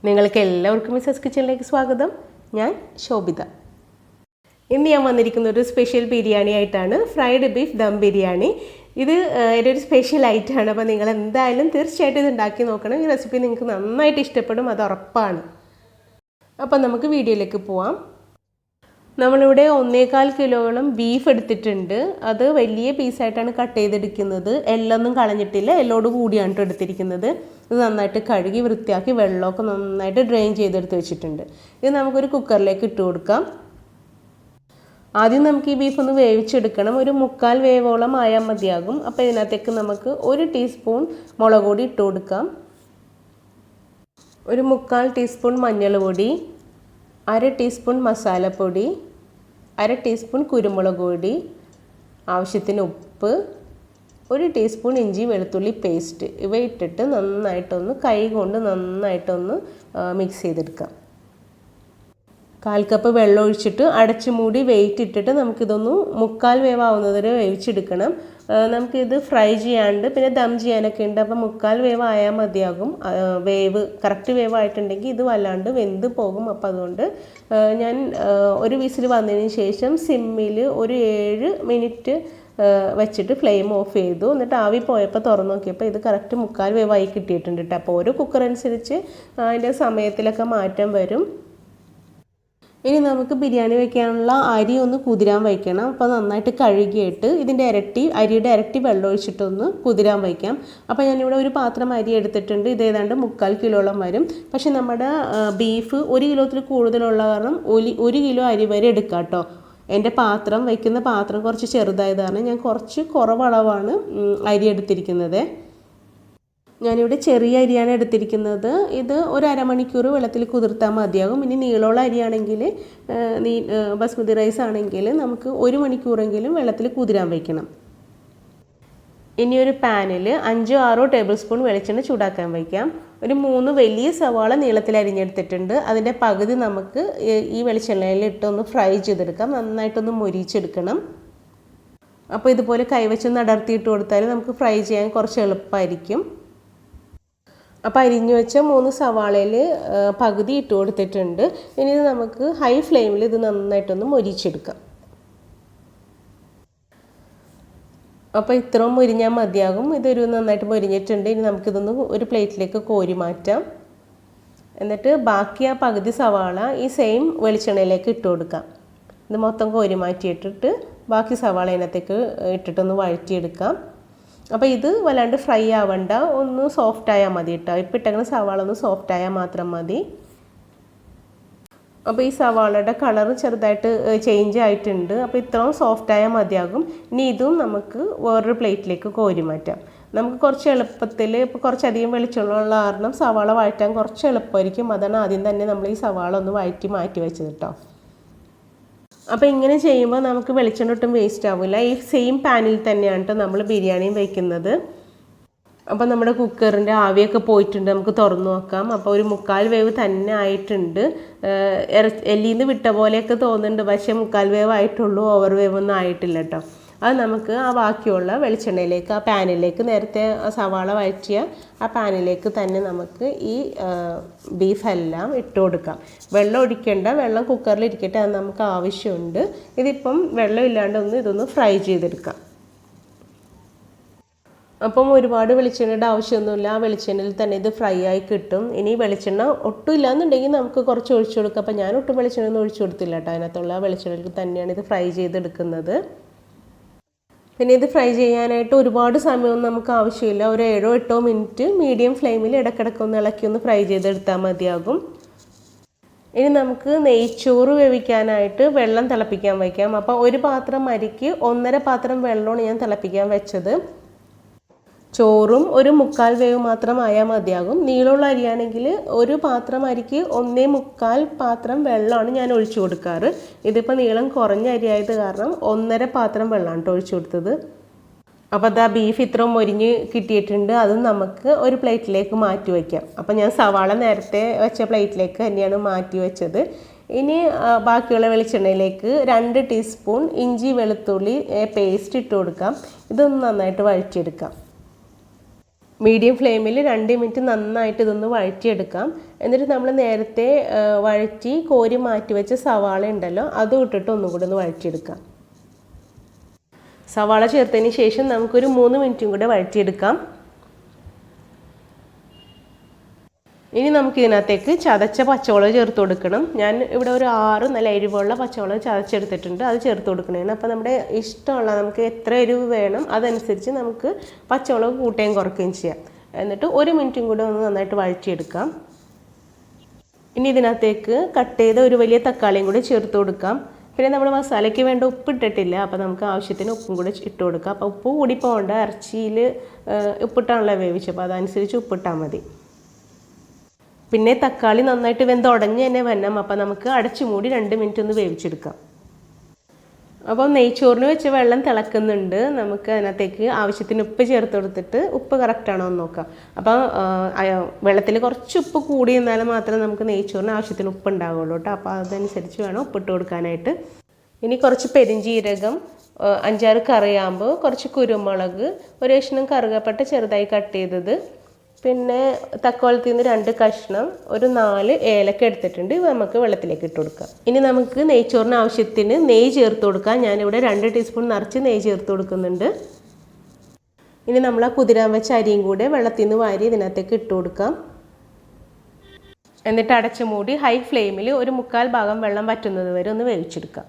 നിങ്ങൾക്ക് എല്ലാവർക്കും മിസ്സസ് കിച്ചണിലേക്ക് സ്വാഗതം. ഞാൻ ശോഭിത. ഇന്ന് ഞാൻ വന്നിരിക്കുന്ന ഒരു സ്പെഷ്യൽ ബിരിയാണി ആയിട്ടാണ്. Fried beef dum biryani. ഇത് എൻ്റെ ഒരു സ്പെഷ്യൽ ഐറ്റമാണ്. അപ്പോൾ നിങ്ങൾ എന്തായാലും തീർച്ചയായിട്ടും ഇത് ഉണ്ടാക്കി നോക്കണം. ഈ റെസിപ്പി നിങ്ങൾക്ക് നന്നായിട്ട് ഇഷ്ടപ്പെടും, അത് ഉറപ്പാണ്. അപ്പോൾ നമുക്ക് വീഡിയോയിലേക്ക് പോവാം. നമ്മളിവിടെ 1.25 കിലോളം ബീഫ് എടുത്തിട്ടുണ്ട്. അത് വലിയ പീസായിട്ടാണ് കട്ട് ചെയ്തെടുക്കുന്നത്. എല്ലൊന്നും കളഞ്ഞിട്ടില്ല, എല്ലോട് കൂടിയാണ് എടുത്തിരിക്കുന്നത്. ഇത് നന്നായിട്ട് കഴുകി വൃത്തിയാക്കി വെള്ളമൊക്കെ നന്നായിട്ട് ഡ്രെയിൻ ചെയ്തെടുത്ത് വെച്ചിട്ടുണ്ട്. ഇത് നമുക്കൊരു കുക്കറിലേക്ക് ഇട്ട് കൊടുക്കാം. ആദ്യം നമുക്ക് ഈ ബീഫ് ഒന്ന് വേവിച്ചെടുക്കണം. ഒരു 1/4 വേവോളം ആയാൽ മതിയാകും. അപ്പോൾ ഇതിനകത്തേക്ക് നമുക്ക് 1 ടീസ്പൂൺ മുളക് പൊടി ഇട്ട് കൊടുക്കാം, ഒരു 1/4 ടീസ്പൂൺ മഞ്ഞൾ പൊടി, 1/2 ടീസ്പൂൺ മസാലപ്പൊടി, 1/2 ടീസ്പൂൺ കുരുമുളക് പൊടി, ആവശ്യത്തിന് ഉപ്പ്, 1 ടീസ്പൂൺ ഇഞ്ചി വെളുത്തുള്ളി പേസ്റ്റ്. ഇവ ഇട്ടിട്ട് നന്നായിട്ടൊന്ന് കൈ കൊണ്ട് നന്നായിട്ടൊന്ന് മിക്സ് ചെയ്തെടുക്കാം. 1/4 കപ്പ് വെള്ളം ഒഴിച്ചിട്ട് അടച്ചു മൂടി വെയിറ്റ് ഇട്ടിട്ട് നമുക്കിതൊന്ന് 1/4 വേവാവുന്നത് വരെ വേവിച്ചെടുക്കണം. നമുക്കിത് ഫ്രൈ ചെയ്യാണ്ട് പിന്നെ ദം ചെയ്യാനൊക്കെ ഉണ്ട്. അപ്പോൾ 1/4 വേവ് ആയാൽ മതിയാകും. വേവ് കറക്റ്റ് വേവ് ആയിട്ടുണ്ടെങ്കിൽ ഇത് വല്ലാണ്ട് വെന്ത് പോകും. അപ്പോൾ അതുകൊണ്ട് ഞാൻ ഒരു വിസിൽ വന്നതിന് ശേഷം സിമ്മിൽ ഒരു 7 മിനിറ്റ് വെച്ചിട്ട് ഫ്ലെയിം ഓഫ് ചെയ്തു. എന്നിട്ട് ആവി പോയപ്പോൾ തുറന്നു നോക്കിയപ്പോൾ ഇത് കറക്റ്റ് 1/4 വേവായി കിട്ടിയിട്ടുണ്ട് കേട്ടോ. അപ്പോൾ ഓരോ കുക്കർ അനുസരിച്ച് അതിൻ്റെ സമയത്തിലൊക്കെ മാറ്റം വരും. ഇനി നമുക്ക് ബിരിയാണി വയ്ക്കാനുള്ള അരി ഒന്ന് കുതിരാൻ വയ്ക്കണം. അപ്പോൾ നന്നായിട്ട് കഴുകിയിട്ട് ഇതിൻ്റെ അരിയുടെ ഇരട്ടി വെള്ളം ഒഴിച്ചിട്ടൊന്ന് കുതിരാൻ വയ്ക്കാം. അപ്പോൾ ഞാനിവിടെ ഒരു പാത്രം അരി എടുത്തിട്ടുണ്ട്. ഇത് ഏതാണ്ട് 1/4 കിലോളം വരും. പക്ഷേ നമ്മുടെ ബീഫ് 1 കിലോത്തിൽ കൂടുതലുള്ള കാരണം 1 കിലോ അരി വരെ എടുക്കാം കേട്ടോ. എൻ്റെ വയ്ക്കുന്ന പാത്രം കുറച്ച് ചെറുതായത് കാരണം ഞാൻ കുറച്ച് കുറവളവാണ് അരി എടുത്തിരിക്കുന്നത്. ഞാനിവിടെ ചെറിയ അരിയാണ് എടുത്തിരിക്കുന്നത്. ഇത് ഒരു അരമണിക്കൂർ വെള്ളത്തിൽ കുതിർത്താൽ മതിയാകും. ഇനി നീളമുള്ള അരിയാണെങ്കിൽ ബസ്മതി റൈസ് ആണെങ്കിൽ നമുക്ക് 1 മണിക്കൂറെങ്കിലും വെള്ളത്തിൽ കുതിരാൻ വയ്ക്കണം. ഇനി ഒരു പാനിൽ 5-6 ടേബിൾ സ്പൂൺ വെളിച്ചെണ്ണ ചൂടാക്കാൻ വയ്ക്കാം. ഒരു 3 വലിയ സവാള നീളത്തിൽ അരിഞ്ഞെടുത്തിട്ടുണ്ട്. അതിൻ്റെ പകുതി നമുക്ക് ഈ വെളിച്ചെണ്ണയിൽ ഇട്ടൊന്ന് ഫ്രൈ ചെയ്തെടുക്കാം. നന്നായിട്ടൊന്ന് മൊരിച്ചെടുക്കണം. അപ്പോൾ ഇതുപോലെ കൈവച്ചൊന്ന് അടർത്തിയിട്ട് കൊടുത്താൽ നമുക്ക് ഫ്രൈ ചെയ്യാൻ കുറച്ച് എളുപ്പമായിരിക്കും. അപ്പോൾ അരിഞ്ഞു വെച്ച 3 സവാളയിൽ പകുതി ഇട്ട് കൊടുത്തിട്ടുണ്ട്. ഇനി ഇത് നമുക്ക് ഹൈ ഫ്ലെയിമിൽ ഇത് നന്നായിട്ടൊന്ന് മൊരിച്ചെടുക്കാം. അപ്പോൾ ഇത്രയും മൊരിഞ്ഞാൽ മതിയാകും. ഇതൊരു നന്നായിട്ട് മൊരിഞ്ഞിട്ടുണ്ട്. ഇനി നമുക്കിതൊന്ന് ഒരു പ്ലേറ്റിലേക്ക് കോരി മാറ്റാം. എന്നിട്ട് ബാക്കി ആ പകുതി സവാള ഈ സെയിം വെളിച്ചെണ്ണയിലേക്ക് ഇട്ട് കൊടുക്കാം. ഇത് മൊത്തം കോരി മാറ്റിയിട്ടിട്ട് ബാക്കി സവാള അതിനകത്തേക്ക് ഇട്ടിട്ടൊന്ന് വഴറ്റിയെടുക്കാം. അപ്പോൾ ഇത് വല്ലാണ്ട് ഫ്രൈ ആവണ്ട, ഒന്ന് സോഫ്റ്റ് ആയാൽ മതി കേട്ടോ. ഇപ്പോൾ ഇട്ടങ്ങനെ സവാള ഒന്ന് സോഫ്റ്റ് ആയാൽ മാത്രം മതി. അപ്പോൾ ഈ സവാളയുടെ കളർ ചെറുതായിട്ട് ചേഞ്ച് ആയിട്ടുണ്ട്. അപ്പോൾ ഇത്രയും സോഫ്റ്റ് ആയാൽ മതിയാകും. ഇനി ഇതും നമുക്ക് വേറൊരു പ്ലേറ്റിലേക്ക് കോരി മാറ്റാം. നമുക്ക് കുറച്ച് എളുപ്പത്തിൽ ഇപ്പോൾ കുറച്ചധികം വെളിച്ചെണ്ണയുള്ള കാരണം സവാള വഴറ്റാൻ കുറച്ച് എളുപ്പമായിരിക്കും. അതാണ് ആദ്യം തന്നെ നമ്മൾ ഈ സവാള ഒന്ന് വഴറ്റി മാറ്റി വെച്ചത് കേട്ടോ. അപ്പോൾ ഇങ്ങനെ ചെയ്യുമ്പോൾ നമുക്ക് വെളിച്ചെണ്ണ ഒട്ടും വേസ്റ്റ് ആവില്ല. ഈ സെയിം പാനിൽ തന്നെയാണ് കേട്ടോ നമ്മൾ ബിരിയാണിയും വയ്ക്കുന്നത്. അപ്പോൾ നമ്മുടെ കുക്കറിൻ്റെ ആവിയൊക്കെ പോയിട്ടുണ്ട്. നമുക്ക് തുറന്നു നോക്കാം. അപ്പോൾ ഒരു 1/4 വേവ് തന്നെ ആയിട്ടുണ്ട്. എല്ലിൽ നിന്ന് വിട്ട പോലെയൊക്കെ തോന്നുന്നുണ്ട്, പക്ഷേ 1/4 വേവ് ആയിട്ടുള്ളൂ, ഓവർ വേവ് ഒന്നും ആയിട്ടില്ല കേട്ടോ. അത് നമുക്ക് ആ ബാക്കിയുള്ള വെളിച്ചെണ്ണയിലേക്ക്, ആ പാനിലേക്ക്, നേരത്തെ സവാള വഴറ്റിയ ആ പാനിലേക്ക് തന്നെ നമുക്ക് ഈ ബീഫെല്ലാം ഇട്ട് കൊടുക്കാം. വെള്ളം ഒഴിക്കേണ്ട, വെള്ളം കുക്കറിൽ ഇരിക്കട്ടെ, അത് നമുക്ക് ആവശ്യമുണ്ട്. ഇതിപ്പം വെള്ളം ഇല്ലാണ്ട് ഇതൊന്ന് ഫ്രൈ ചെയ്തെടുക്കാം. അപ്പം ഒരുപാട് വെളിച്ചെണ്ണയുടെ ആവശ്യമൊന്നുമില്ല. ആ വെളിച്ചെണ്ണയിൽ തന്നെ ഇത് ഫ്രൈ ആയി കിട്ടും. ഇനി വെളിച്ചെണ്ണ ഒട്ടും ഇല്ലാന്നുണ്ടെങ്കിൽ നമുക്ക് കുറച്ച് ഒഴിച്ചു കൊടുക്കാം. അപ്പോൾ ഞാൻ ഒട്ടും വെളിച്ചെണ്ണ ഒന്നും ഒഴിച്ചു കൊടുത്തില്ല കേട്ടോ. അതിനകത്തുള്ള വെളിച്ചെണ്ണയിൽ തന്നെയാണ് ഇത് ഫ്രൈ ചെയ്തെടുക്കുന്നത്. പിന്നെ ഇത് ഫ്രൈ ചെയ്യാനായിട്ട് ഒരുപാട് സമയമൊന്നും നമുക്ക് ആവശ്യമില്ല. ഒരു 7-8 മിനിറ്റ് മീഡിയം ഫ്ലെയിമിൽ ഇടയ്ക്കിടയ്ക്കൊന്ന് ഇളക്കി ഒന്ന് ഫ്രൈ ചെയ്തെടുത്താൽ മതിയാകും. ഇനി നമുക്ക് നെയ്ച്ചോറ് വേവിക്കാനായിട്ട് വെള്ളം തിളപ്പിക്കാൻ വയ്ക്കാം. അപ്പോൾ ഒരു പാത്രം അരിക്ക് 1.5 പാത്രം വെള്ളമാണ് ഞാൻ തിളപ്പിക്കാൻ വെച്ചത്. ചോറും ഒരു 1/4 വേവ് മാത്രം ആയാൽ മതിയാകും. നീളമുള്ള അരിയാണെങ്കിൽ ഒരു പാത്രം അരിക്ക് 1.25 പാത്രം വെള്ളമാണ് ഞാൻ ഒഴിച്ചു കൊടുക്കാറ്. ഇതിപ്പോൾ നീളം കുറഞ്ഞ അരിയായത് കാരണം 1.5 പാത്രം വെള്ളമാണ് കേട്ടോ ഒഴിച്ചു കൊടുത്തത്. അപ്പോൾ അതാ ബീഫ് ഇത്രയും മൊരിഞ്ഞ് കിട്ടിയിട്ടുണ്ട്. അതും നമുക്ക് ഒരു പ്ലേറ്റിലേക്ക് മാറ്റി വയ്ക്കാം. അപ്പോൾ ഞാൻ സവാള നേരത്തെ വെച്ച പ്ലേറ്റിലേക്ക് തന്നെയാണ് മാറ്റി വെച്ചത്. ഇനി ബാക്കിയുള്ള വെളിച്ചെണ്ണയിലേക്ക് 2 ടീസ്പൂൺ ഇഞ്ചി വെളുത്തുള്ളി പേസ്റ്റ് ഇട്ട് കൊടുക്കാം. ഇതൊന്ന് നന്നായിട്ട് വഴറ്റിയെടുക്കാം. മീഡിയം ഫ്ലെയിമിൽ 2 മിനിറ്റ് നന്നായിട്ട് ഇതൊന്ന് വഴറ്റിയെടുക്കാം. എന്നിട്ട് നമ്മൾ നേരത്തെ വഴറ്റി കോരി മാറ്റി വെച്ച സവാള ഉണ്ടല്ലോ അതും ഇട്ടിട്ട് ഒന്നും കൂടെ ഒന്ന് വഴറ്റിയെടുക്കാം. സവാള ചേർത്തതിന് ശേഷം നമുക്കൊരു 3 മിനിറ്റും കൂടെ വഴറ്റിയെടുക്കാം. ഇനി നമുക്ക് ഇതിനകത്തേക്ക് ചതച്ച പച്ചമുളക് ചേർത്ത് കൊടുക്കണം. ഞാൻ ഇവിടെ ഒരു 6 നല്ല എരിവുള്ള പച്ചമുളക് ചതച്ചെടുത്തിട്ടുണ്ട്, അത് ചേർത്ത് കൊടുക്കണേണ്. അപ്പോൾ നമ്മുടെ ഇഷ്ടമുള്ള നമുക്ക് എത്ര എരിവ് വേണം അതനുസരിച്ച് നമുക്ക് പച്ചമുളക് കൂട്ടുകയും കുറയ്ക്കുകയും ചെയ്യാം. എന്നിട്ട് 1 മിനിറ്റും കൂടെ ഒന്ന് നന്നായിട്ട് വഴറ്റിയെടുക്കാം. ഇനി ഇതിനകത്തേക്ക് കട്ട് ചെയ്ത ഒരു വലിയ തക്കാളിയും കൂടി ചേർത്ത് കൊടുക്കാം. പിന്നെ നമ്മൾ മസാലയ്ക്ക് വേണ്ട ഉപ്പ് ഇട്ടിട്ടില്ല, അപ്പോൾ നമുക്ക് ആവശ്യത്തിന് ഉപ്പും കൂടി ഇട്ട് കൊടുക്കാം. അപ്പോൾ ഉപ്പ് കൂടി പോകണ്ട, ഇറച്ചിയിൽ ഉപ്പിട്ടാണല്ലോ വേവിച്ചത്, അപ്പോൾ അതനുസരിച്ച് ഉപ്പിട്ടാൽ മതി. പിന്നെ തക്കാളി നന്നായിട്ട് വെന്തുടഞ്ഞ് തന്നെ വരണം. അപ്പോൾ നമുക്ക് അടച്ചു മൂടി 2 മിനിറ്റ് ഒന്ന് വേവിച്ചെടുക്കാം. അപ്പോൾ നെയ്ച്ചോറിന് വെച്ച വെള്ളം തിളക്കുന്നുണ്ട്. നമുക്ക് അതിനകത്തേക്ക് ആവശ്യത്തിന് ഉപ്പ് ചേർത്ത് കൊടുത്തിട്ട് ഉപ്പ് കറക്റ്റാണോ എന്ന് നോക്കാം. അപ്പോൾ വെള്ളത്തിൽ കുറച്ച് ഉപ്പ് കൂടി എന്നാൽ മാത്രമേ നമുക്ക് നെയ്ച്ചോറിന് ആവശ്യത്തിന് ഉപ്പ് ഉണ്ടാവുള്ളൂ കേട്ടോ. അപ്പോൾ അതനുസരിച്ച് വേണം ഉപ്പിട്ട് കൊടുക്കാനായിട്ട്. ഇനി കുറച്ച് പെരിഞ്ചീരകം, 5-6 കറിയാമ്പ്, കുറച്ച് കുരുമുളക്, ഒരു കഷ്ണം കറുകപ്പട്ട ചെറുതായി കട്ട് ചെയ്തത്, പിന്നെ തക്കോലത്തിൽ നിന്ന് 2 കഷ്ണം, ഒരു 4 ഏലക്ക എടുത്തിട്ടുണ്ട്. ഇവ നമുക്ക് വെള്ളത്തിലേക്ക് ഇട്ട് കൊടുക്കാം. ഇനി നമുക്ക് നെയ്ച്ചോറിന് ആവശ്യത്തിന് നെയ്യ് ചേർത്ത് കൊടുക്കാം. ഞാനിവിടെ 2 ടീസ്പൂൺ നിറച്ച് നെയ്യ് ചേർത്ത് കൊടുക്കുന്നുണ്ട്. ഇനി നമ്മൾ ആ കുതിരാൻ വെച്ച അരിയും കൂടെ വെള്ളത്തിൽ നിന്ന് വാരി ഇതിനകത്തേക്ക് ഇട്ട് കൊടുക്കാം. എന്നിട്ട് അടച്ചു മൂടി ഹൈ ഫ്ലെയിമിൽ ഒരു 1/4 ഭാഗം വെള്ളം വറ്റുന്നത് വരെ ഒന്ന് വേവിച്ചെടുക്കാം.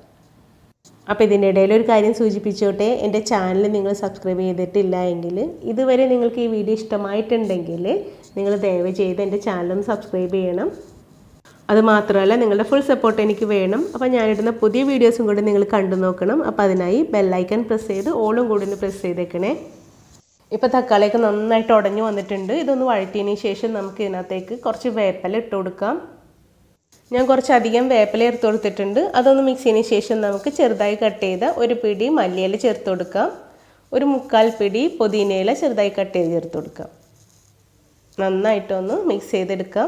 അപ്പോൾ ഇതിൻ്റെ ഇടയിൽ ഒരു കാര്യം സൂചിപ്പിച്ചോട്ടെ, എൻ്റെ ചാനൽ നിങ്ങൾ സബ്സ്ക്രൈബ് ചെയ്തിട്ടില്ല എങ്കിൽ, ഇതുവരെ നിങ്ങൾക്ക് ഈ വീഡിയോ ഇഷ്ടമായിട്ടുണ്ടെങ്കിൽ നിങ്ങൾ ദയവ് ചെയ്ത് എൻ്റെ ചാനലൊന്ന് സബ്സ്ക്രൈബ് ചെയ്യണം. അതുമാത്രമല്ല നിങ്ങളുടെ ഫുൾ സപ്പോർട്ട് എനിക്ക് വേണം. അപ്പോൾ ഞാനിടുന്ന പുതിയ വീഡിയോസും കൂടി നിങ്ങൾ കണ്ടു നോക്കണം. അപ്പോൾ അതിനായി ബെല്ലൈക്കൺ പ്രസ് ചെയ്ത് ഓളും കൂടി ഒന്ന് പ്രസ് ചെയ്തേക്കണേ. ഇപ്പോൾ തക്കാളിയൊക്കെ നന്നായിട്ട് ഉടഞ്ഞു വന്നിട്ടുണ്ട്. ഇതൊന്ന് വഴറ്റിയതിന് ശേഷം നമുക്ക് ഇതിനകത്തേക്ക് കുറച്ച് വേപ്പില ഇട്ട് കൊടുക്കാം. ഞാൻ കുറച്ചധികം വേപ്പില ചേർത്ത് കൊടുത്തിട്ടുണ്ട്. അതൊന്ന് മിക്സ് ചെയ്തതിന് ശേഷം നമുക്ക് ചെറുതായി കട്ട് ചെയ്ത ഒരു പിടി മല്ലിയില ചേർത്ത് കൊടുക്കാം. ഒരു 1/4 പിടി പുതിനയില ചെറുതായി കട്ട് ചെയ്ത് ചേർത്ത് കൊടുക്കാം. നന്നായിട്ടൊന്ന് മിക്സ് ചെയ്തെടുക്കാം.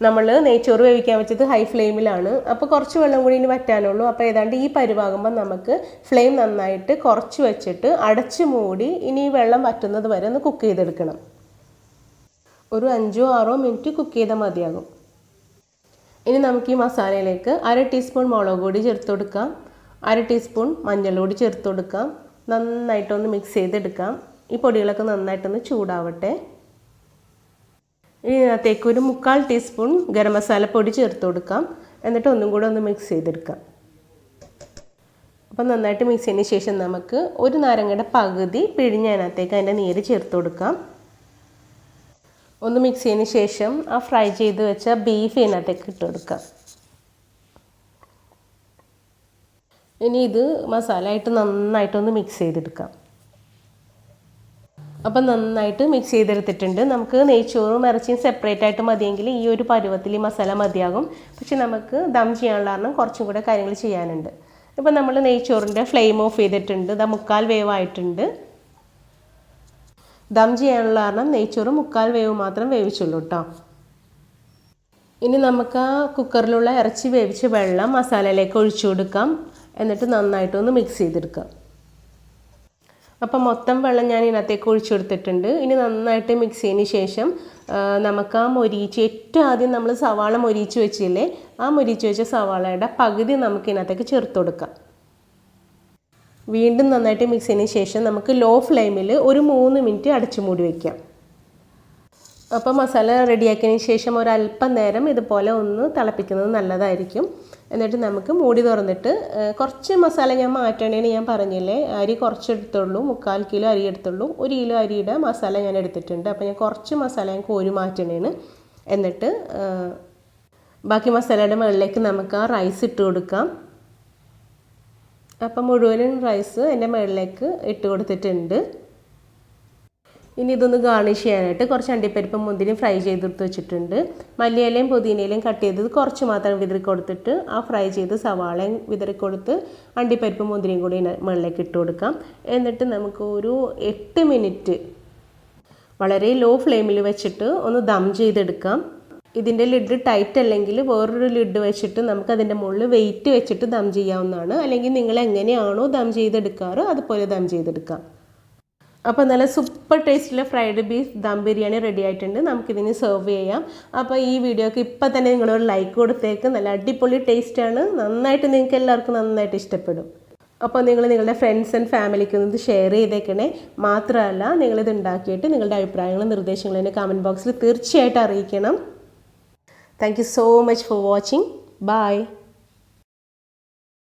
നമ്മൾ നെയ്ച്ചോറ് വേവിക്കാൻ വെച്ചത് ഹൈ ഫ്ലെയിമിലാണ്. അപ്പോൾ കുറച്ച് വെള്ളം കൂടി ഇനി വറ്റാനുള്ളൂ. അപ്പോൾ ഏതാണ്ട് ഈ പരുവാകുമ്പോൾ നമുക്ക് ഫ്ലെയിം നന്നായിട്ട് കുറച്ച് വെച്ചിട്ട് അടച്ച് മൂടി ഇനി വെള്ളം വറ്റുന്നത് വരെ ഒന്ന് കുക്ക് ചെയ്തെടുക്കണം. ഒരു 5-6 മിനിറ്റ് കുക്ക് ചെയ്താൽ മതിയാകും. ഇനി നമുക്ക് ഈ മസാലയിലേക്ക് 1/2 ടീസ്പൂൺ മുളക് പൊടി ചേർത്ത് കൊടുക്കാം, 1/2 ടീസ്പൂൺ മഞ്ഞൾപ്പൊടി ചേർത്ത് കൊടുക്കാം. നന്നായിട്ടൊന്ന് മിക്സ് ചെയ്തെടുക്കാം. ഈ പൊടികളൊക്കെ നന്നായിട്ടൊന്ന് ചൂടാവട്ടെ. ഇനി ഇതിനകത്തേക്ക് ഒരു 1/4 ടീസ്പൂൺ ഗരം മസാലപ്പൊടി ചേർത്ത് കൊടുക്കാം. എന്നിട്ട് ഒന്നും കൂടെ ഒന്ന് മിക്സ് ചെയ്തെടുക്കാം. അപ്പം നന്നായിട്ട് മിക്സ് ചെയ്തതിന് ശേഷം നമുക്ക് ഒരു നാരങ്ങയുടെ പകുതി പിഴിഞ്ഞ് അതിനകത്തേക്ക് അതിൻ്റെ നീര് ചേർത്ത് കൊടുക്കാം. ഒന്ന് മിക്സ് ചെയ്തതിന് ശേഷം ആ ഫ്രൈ ചെയ്ത് വെച്ച ബീഫ് ഇതിനകത്തേക്ക് ഇട്ട് കൊടുക്കാം. ഇനി ഇത് മസാല ആയിട്ട് നന്നായിട്ടൊന്ന് മിക്സ് ചെയ്തെടുക്കാം. അപ്പം നന്നായിട്ട് മിക്സ് ചെയ്തെടുത്തിട്ടുണ്ട്. നമുക്ക് നെയ്ച്ചോറും ഇറച്ചിയും സെപ്പറേറ്റ് ആയിട്ട് മതിയെങ്കിൽ ഈ ഒരു പരുവത്തിൽ ഈ മസാല മതിയാകും. പക്ഷെ നമുക്ക് ദം ചെയ്യാനുള്ള കാരണം കുറച്ചും കൂടെ കാര്യങ്ങൾ ചെയ്യാനുണ്ട്. ഇപ്പം നമ്മൾ നെയ്ച്ചോറിൻ്റെ ഫ്ലെയിം ഓഫ് ചെയ്തിട്ടുണ്ട്. 1/4 വേവായിട്ടുണ്ട്. ദം ചെയ്യാനുള്ള കാരണം നെയ്ച്ചോറ് 1/4 വേവ് മാത്രം വേവിച്ചുള്ളൂ കേട്ടോ. ഇനി നമുക്ക് ആ കുക്കറിലുള്ള ഇറച്ചി വേവിച്ച വെള്ളം മസാലയിലേക്ക് ഒഴിച്ചു കൊടുക്കാം. എന്നിട്ട് നന്നായിട്ടൊന്ന് മിക്സ് ചെയ്തെടുക്കാം. അപ്പം മൊത്തം വെള്ളം ഞാൻ ഇതിനകത്തേക്ക് ഒഴിച്ചു കൊടുത്തിട്ടുണ്ട്. ഇനി നന്നായിട്ട് മിക്സ് ചെയ്തതിന് ശേഷം നമുക്ക് ആ മൊരിയിച്ച് ഏറ്റവും ആദ്യം നമ്മൾ സവാള മൊരിയിച്ച് വെച്ചില്ലേ, ആ മൊരിയിച്ച് വെച്ച സവാളയുടെ പകുതി നമുക്ക് ഇതിനകത്തേക്ക് ചേർത്ത് കൊടുക്കാം. വീണ്ടും നന്നായിട്ട് മിക്സ് ചെയ്തതിന് ശേഷം നമുക്ക് ലോ ഫ്ലെയിമിൽ ഒരു 3 മിനിറ്റ് അടച്ചു മൂടി വയ്ക്കാം. അപ്പോൾ മസാല റെഡിയാക്കിയതിന് ശേഷം ഒരല്പം നേരം ഇതുപോലെ ഒന്ന് തിളപ്പിക്കുന്നത് നല്ലതായിരിക്കും. എന്നിട്ട് നമുക്ക് മൂടി തുറന്നിട്ട് കുറച്ച് മസാല ഞാൻ മാറ്റണേന്ന് ഞാൻ പറഞ്ഞില്ലേ, അരി കുറച്ച് എടുത്തുള്ളൂ, 1/4 കിലോ അരി എടുത്തുള്ളൂ. 1 കിലോ അരിയുടെ മസാല ഞാൻ എടുത്തിട്ടുണ്ട്. അപ്പോൾ ഞാൻ കുറച്ച് മസാല ഞാൻ കോരി മാറ്റണേന്ന്. എന്നിട്ട് ബാക്കി മസാലയുടെ മുകളിലേക്ക് നമുക്ക് ആ റൈസ് ഇട്ട് കൊടുക്കാം. അപ്പം മുഴുവനും റൈസ് എൻ്റെ മുകളിലേക്ക് ഇട്ട് കൊടുത്തിട്ടുണ്ട്. ഇനി ഇതൊന്ന് ഗാർണിഷ് ചെയ്യാനായിട്ട് കുറച്ച് അണ്ടിപ്പരിപ്പും മുന്തിരിയും ഫ്രൈ ചെയ്തെടുത്ത് വെച്ചിട്ടുണ്ട്. മല്ലിയിലയും പുതിനയിലയും കട്ട് ചെയ്തത് കുറച്ച് മാത്രം വിതറി കൊടുത്തിട്ട് ആ ഫ്രൈ ചെയ്ത് സവാളയും വിതറി കൊടുത്ത് അണ്ടിപ്പരിപ്പും മുന്തിരിയും കൂടി മുകളിലേക്ക് ഇട്ട് കൊടുക്കാം. എന്നിട്ട് നമുക്ക് ഒരു 8 മിനിറ്റ് വളരെ ലോ ഫ്ലെയിമിൽ വെച്ചിട്ട് ഒന്ന് ദം ചെയ്തെടുക്കാം. ഇതിൻ്റെ ലിഡ് ടൈറ്റ് അല്ലെങ്കിൽ വേറൊരു ലിഡ് വെച്ചിട്ട് നമുക്ക് അതിൻ്റെ മുകളിൽ വെയിറ്റ് വെച്ചിട്ട് ദം ചെയ്യാവുന്നതാണ്. അല്ലെങ്കിൽ നിങ്ങൾ എങ്ങനെയാണോ ദം ചെയ്തെടുക്കാറ് അതുപോലെ ദം ചെയ്തെടുക്കാം. അപ്പോൾ നല്ല സൂപ്പർ ടേസ്റ്റിലെ fried beef dum biryani ready ആയിട്ടുണ്ട്. നമുക്കിതിന് സെർവ് ചെയ്യാം. അപ്പോൾ ഈ വീഡിയോക്ക് ഇപ്പം തന്നെ നിങ്ങളൊരു ലൈക്ക് കൊടുത്തേക്ക്. നല്ല അടിപൊളി ടേസ്റ്റാണ്. നന്നായിട്ട് നിങ്ങൾക്ക് എല്ലാവർക്കും നന്നായിട്ട് ഇഷ്ടപ്പെടും. അപ്പോൾ നിങ്ങൾ നിങ്ങളുടെ ഫ്രണ്ട്സ് ആൻഡ് ഫാമിലിക്ക് ഇത് ഷെയർ ചെയ്തേക്കണേ. മാത്രമല്ല നിങ്ങളിത് ഉണ്ടാക്കിയിട്ട് നിങ്ങളുടെ അഭിപ്രായങ്ങളും നിർദ്ദേശങ്ങളും എൻ്റെ കമൻറ്റ് ബോക്സിൽ തീർച്ചയായിട്ടും അറിയിക്കണം. Thank you so much for watching. By.